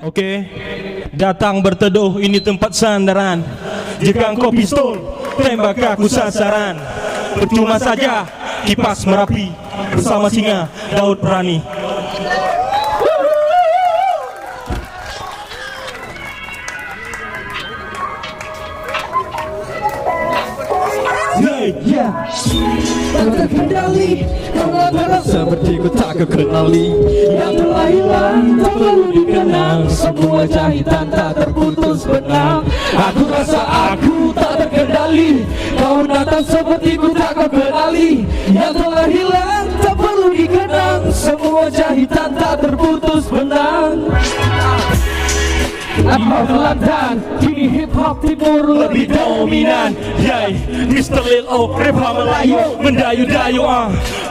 Oke, datang berteduh, ini tempat sandaran. Jika engkau pistol, tembak aku sasaran. Percuma saja kipas Merapi bersama singa Daud Berani. Tak terkendali, karena seperti ku tak kekenali. Yang telah hilang tak perlu dikenang, semua jahitan tak terputus benang. Aku rasa aku tak terkendali, kau datang seperti ku tak kau kenali. Yang telah hilang tak perlu dikenang, semua jahitan tak terputus benang. Aku London, kini hip hop timur lebih dominan. Yay, Mr. Lil O, rapper Melayu, mendayu-dayu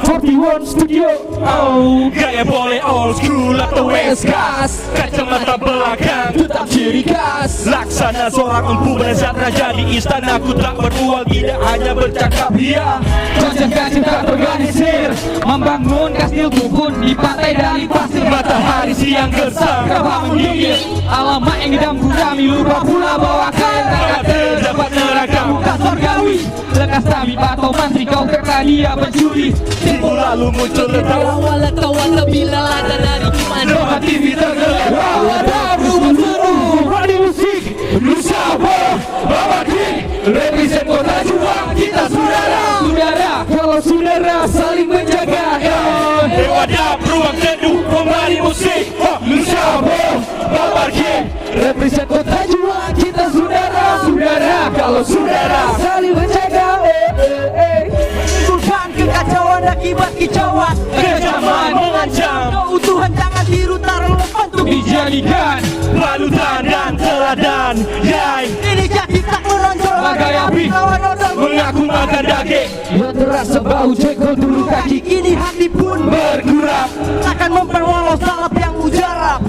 41 Studio. Oh, gaya boleh old school atau West Coast. Kacamata belakang Tetap ciri khas, laksana seorang empu melezat raja di istana. Aku tak beruang, tidak hanya bercakap dia. kocak-kacir tak terorganisir, membangun kastil kubun di pantai dari pasir. Matahari siang gersang, Kawah menggigit, alamat yang idam gurami. Lupa pula bahwa kalian tak terdapat neraka. Bukan surgawi, lekas kami atau mantri. Kau kena dia pencuri. Timu lalu muncul tertawa. Wartawan lebih lelada dari gimana. Doa TV tergelar. Ada rumah seru, radio musik, Nusa Bawa King, represent kota juang, kita saudara. Saudara, kalau saudara saling menjaga. Wadah beruang teduh, pembari musik Nusa Bawa King, Represent kota juang, kita saudara. Saudara, kalau saudara saling menjaga. Bukan kekacauan akibat kicauan. kejaman mengancam. Keutuhan jangan tiru taruhan untuk Dijadikan Panutan dan teladan. Yay, ini jadi tak menonjol. bagai api, Lawan odol mengaku makan daging. yang terasa bau jengkol dulu kaki. kini hati pun Bergerak akan memperwalau salap yang mujarab.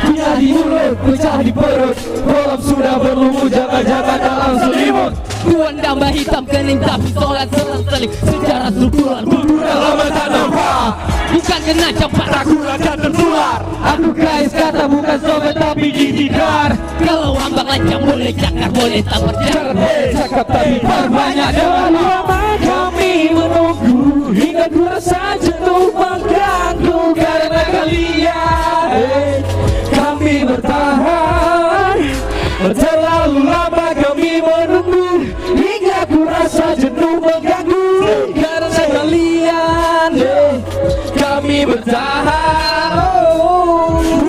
Punya di mulut, pecah di perut. Kolam sudah berlumur, jaga-jaga dalam selimut. Tuan damba hitam kening tapi sholat selang-seling. Sejarah struktural kultural lama tak nampak. bukan kena cepat. Aku akan tertular. Aku kais kata bukan sobat tapi ditikar. Kalau ambang lancang boleh cakar boleh tak percaya. Cakap tapi perbanyak. Terlalu lama kami menunggu, hingga ku rasa jenuh mengganggu. Karena kalian kami bertahan. Terlalu lama kami menunggu, hingga ku rasa jenuh mengganggu. Karena kalian kami bertahan.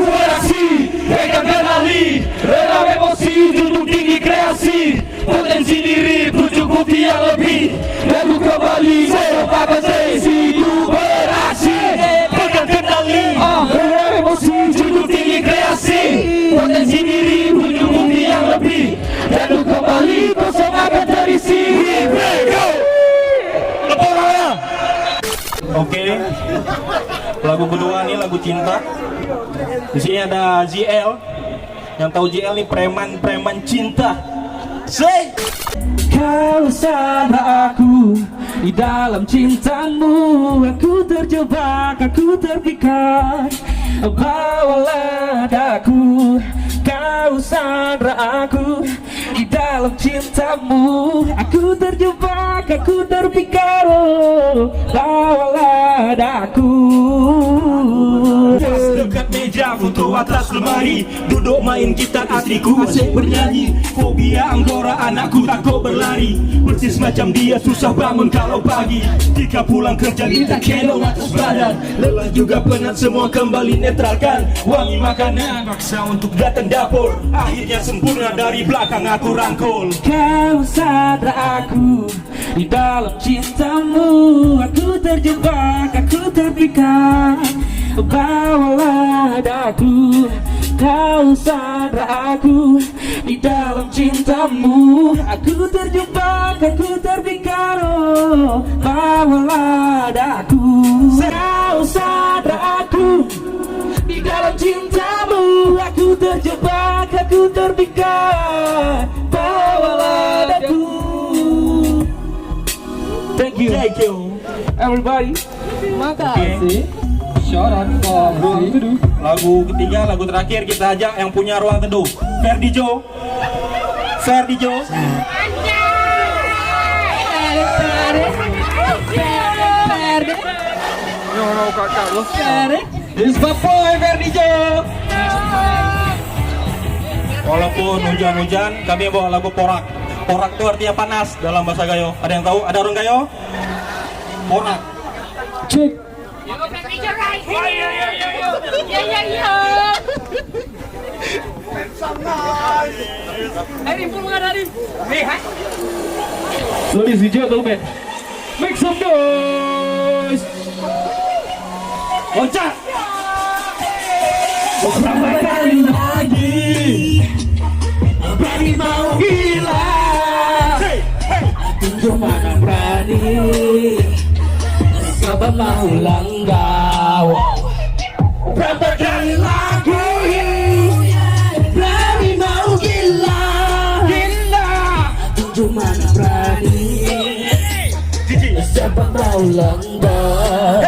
Beraksi, pegang kendali, redam emosi, duduk tinggi kreasi. Potensi diri, tujuh bukti yang lebih. Dan ku kembali sebagai sesi ku beraksi. Pegang kendali, Redam emosi, duduk tinggi kreasi. potensi diri, tujuh bukti yang lebih. Dan ku kembali kosong akan terisi. Go! Laporannya. Oke, lagu kedua nih lagu cinta. Di sini ada ZL. Yang tahu ZL nih preman cinta. Say. Kau sama aku di dalam cintamu. Aku terjebak, aku terpikat. Bawalah daku, kau sandra aku di dalam cintamu. Aku terjebak, aku terpikat. Bawalah daku. Dekat meja, foto atas lemari. Duduk main gitar, adikku asyik bernyanyi. Fobia anggora, anakku takut berlari. Persis macam dia, susah bangun kalau pagi. Jika pulang kerja kita kendong atas badan. Lelah juga penat, semua kembali netralkan. Wangi makanan, paksa untuk datang dapur. Akhirnya sempurna, dari belakang aku rangkul. Kau sandra aku di dalam cintamu. Aku terjebak, aku terpikat. Bawalah daku, kau sandra aku di dalam cintamu. Aku terjebak, aku terpikat. Bawalah daku, kau sandra aku di dalam cintamu. Aku terjebak, aku terpikat. Bawalah daku. Thank you, everybody. Makasih. Shout out for lagu ketiga, lagu terakhir kita ajak yang punya ruang teduh, Ferdi Jo. Ferdi Jo. This Bapoy Ferdi Jo. Walaupun hujan-hujan, kami bawa lagu Porak. Porak itu artinya panas dalam bahasa Gayo. Ada yang tahu? Ada orang Gayo? Porak. Cek. Ladies and gentlemen, make some noise. Loncat. Beberapa kali lagi berani mau gila. Tunjuk mana berani, coba mau langgau. Berapa kali lagi berani mau gila. Tunjuk mana berani, coba mau langgau.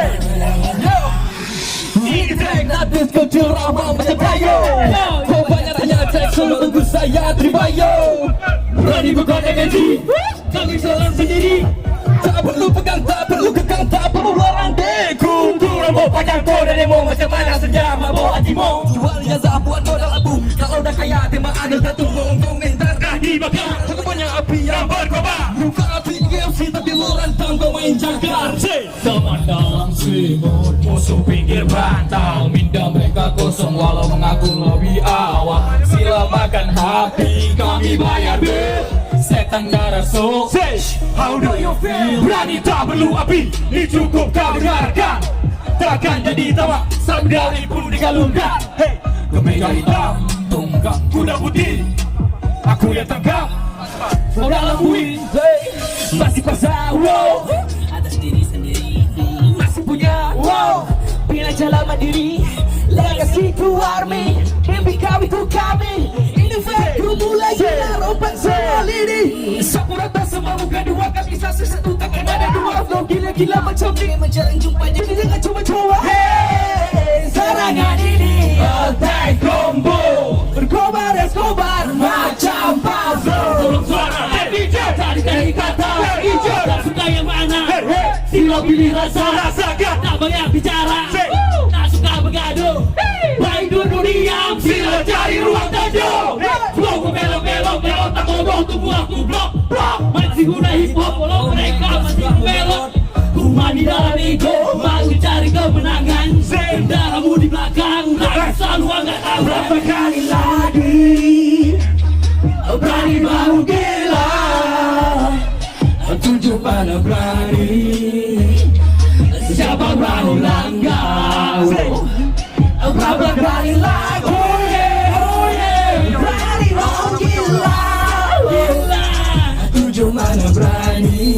Gratis kecil ramah macam kayu. Kau banyak tanya cek selalu tunggu saya terima yo. Berani berkata gaji, kami jalan sendiri. Tak perlu pegang, tak perlu kekang, tak perlu larang deku. Kurang mau panjang kau dan demo macam mana saja mau hatimu. Jualnya zabuan modal abu. Kalau dah kaya tema ada satu komentar kaki bakar. Aku banyak api yang berkobar. Buka api MC tapi lu rantang kau main jangkar. Teman dalam selimut, musuh pinggir bantal. Minda mereka kosong walau mengaku lebih awal. Sila makan hati, kami bayar bil. Setan darah sok. How do you feel? Berani tak perlu api, ini cukup kau dengarkan. Takkan jadi tawa, sabdari pun digalungkan. Hey, kemeja hitam, tunggang kuda putih. Aku yang tangkap, kau dalam buih. Masih kuasa, wow. Atas diri sendiri, masih punya, wow. Bila jalan mandiri, legasiku army. Mimpi kami ku kami. Ku mulai jalan open semua lini. Sapu rata semua muka dua, kami satu satu takkan ada dua. Flow gila-gila macam ni menjaring jumpa jadi jangan coba-coba. Hey, serangan ini attack combo. Berkobar Escobar macam puzzle. Tolong suara, hey DJ, Tadi dari kata hijau. tak suka yang mana. Hey, hey, Sila pilih rasa, rasakan. tak banyak bicara. Say. Tak suka bergaduh. Baik duduk diam, sila cari ruang teduh. Flow ku belok-belok, belok tak bodoh, tunggu aku blok. Masih guna hip hop, walau mereka masih belok. Ku mandi dalam ego, mau cari kemenangan. Darahmu di belakang, aku selalu angkat tangan. Berapa kali lagi berani mau gila. Tunjuk mana berani, siapa berani langgau. Berapa kali lagi, oh yeah, berani mau gila. Tunjuk mana berani,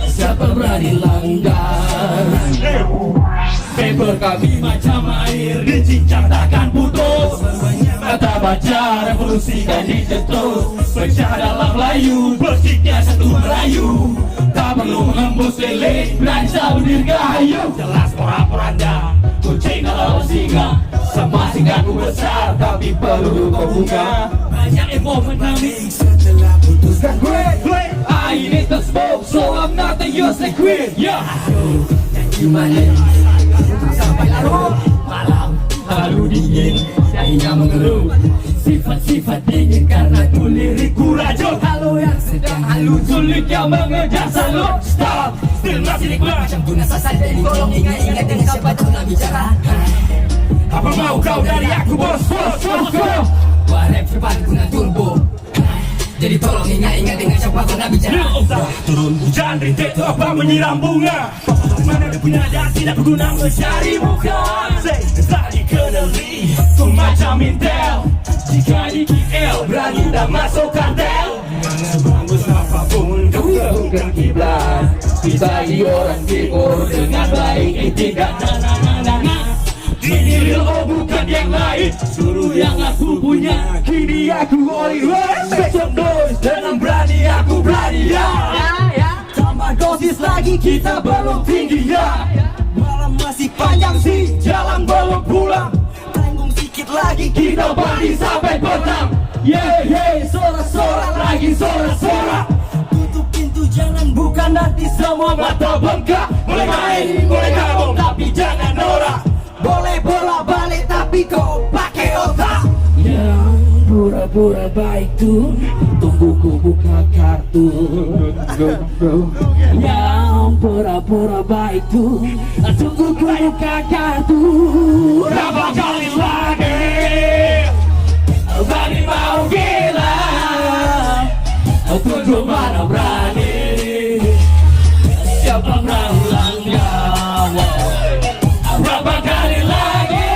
siapa berani langgar. Paper kami macam air dicincang takkan putus. Kata baca revolusikan dicetus. Pecah dalam layu, bersiknya satu merayu. Tak perlu mengembus lele, belajar berdirgahayu. Jelas pora-poranda, kucing kalau singa. Sama singkatku besar, tapi perlu kau buka. Banyak emo menangis setelah putuskan gue. I need the smoke, so I'm not the useless queen. Yeah. Janji manis sampai larut malam, lalu dingin, dahinya mengeluh. Sifat-sifat dingin karena ku lirikku rajut. Halo yang sedang halu, sulit yang mengejar salut. Stop, still masih nikmat. Macam guna sasar jadi golong, ingat-ingat dengan siapa guna bicara. Apa mau kau dari aku bos? Gua rap cepat guna turbo. Jadi tolong ingat-ingat dengan siapa guna bicara. turun hujan, rintik tu apa menyiram bunga. Mana dia punya dah tidak berguna mencari muka. Tak dikenali, tu macam Intel. Jika di KL, berani dah masuk kartel. Bagus apapun, kau bukan kiblat. Kita di orang timur dengan baik etika. Ini real, oh bukan yang lain. Suruh yang aku punya, kini aku oli. Make some noise, dengan berani aku berani ya. Tambah dosis lagi, kita belum tinggi ya. Malam masih panjang sih, jalan belum pulang. Yeah, sorak-sorak lagi sorak-sorak. Tutup pintu jangan buka nanti semua mata bengkak. Boleh main, boleh gabung tapi jangan norak. Boleh bola balik tapi kau pakai otak. Yang pura-pura baik tuh tunggu ku buka kartu. Yang pura-pura baik tuh tunggu ku buka kartu. Berapa kali lagi Bani mau gila, tujuh mana berani, siapa berani langgar. Berapa kali lagi,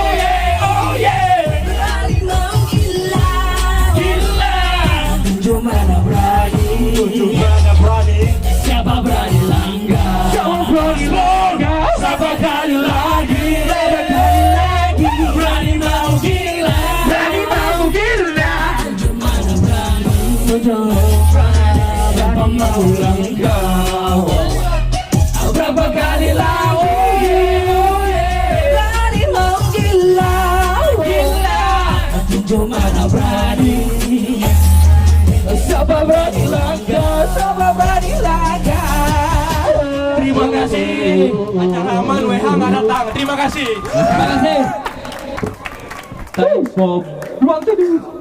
oh yeah, berani mau gila, gila, tujuh mana berani, siapa berani langgar. Siapa berani langgar, berapa kali lagi, berani mau gila, berani mau gila, tujuh mana berani, berapa mau langgar. Berapa kali lagi, berani mau gila, gila, tujuh mana berani, siapa berani langgar, siapa berani langgar. Terima kasih. Acara aman, WH nggak datang. Terima kasih. Terima kasih. Thanks for 1, 2